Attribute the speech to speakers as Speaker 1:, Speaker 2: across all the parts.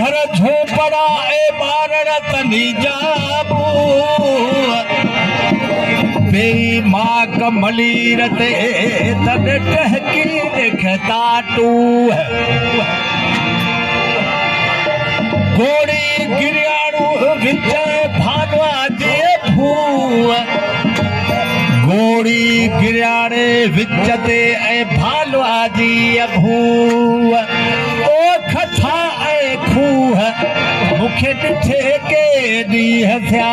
Speaker 1: घर झोपड़ा ए बारण तनी जाबू बेई माँ कमली रते तन टहकी देखता टू गोड़ी गिरियाणु विजय भानवा जे भू गोड़ी गिरियाणे विजते ए भानवा जी भू ओ खथा ए खूह मुखे ॾिठे के ॾींहं थिया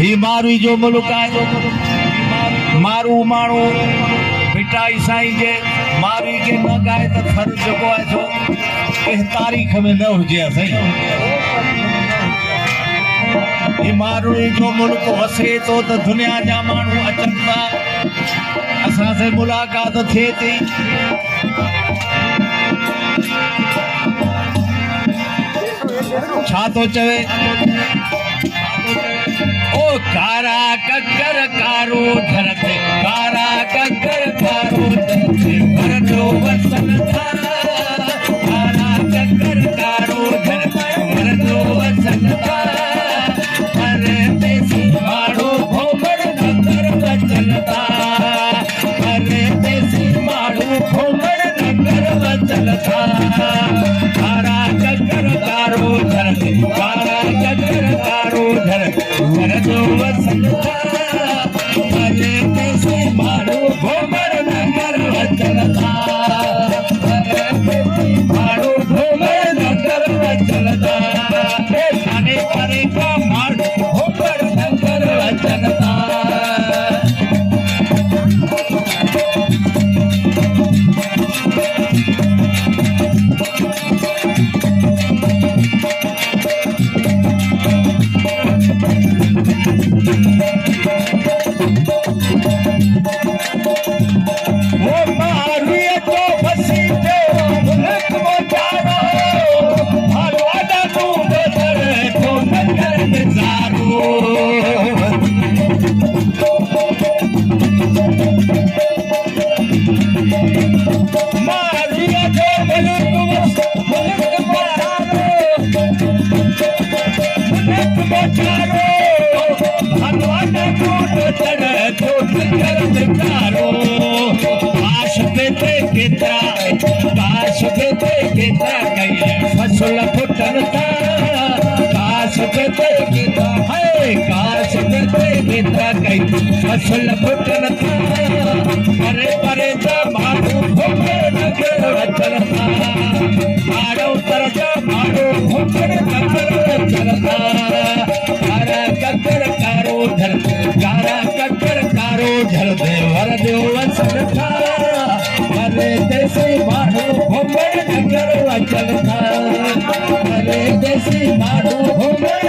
Speaker 1: ही मारू जो मुल्क आहे मारू माण्हू मिटाई साईं जे मारी के न गाए त फर्ज़ जेको आहे सो कंहिं तारीख़ में न हुजे साईं ही मारू जो मुल्क वसे तो त दुनिया जा माण्हू अचनि था असां से मुलाक़ात थिए थी छा तो चवे ओ कारा ककर कारो धरते कारा ककर कारो धरते भरतो वसन था कारा ककर कारो धरते भरतो वसन था अरे देसी मारो भोमर नगर वचन था अरे देसी मारो भोमर नगर वचन था कारा ककर कारो धरते कारा ककर कारो धरते भरतो वसन था अरे देसी मारो भोमर नगर वचन था अरे देसी मारो भोमर नगर वचन था थाने परे का मारो भोमर नगर वचन था फसल फुटन था काश बेटे गीता है काश बेटे गीता कई फसल फुटन था परे परे जा मारो भोमर नगर वचन था मारो तरजा मारो भोमर नगर वचन था कारा ककर कारो धर कारा ककर कारो धर दे वर दे वचन था अरे देसी मारो भोमर नगर वचन था अरे देसी मारो भोमर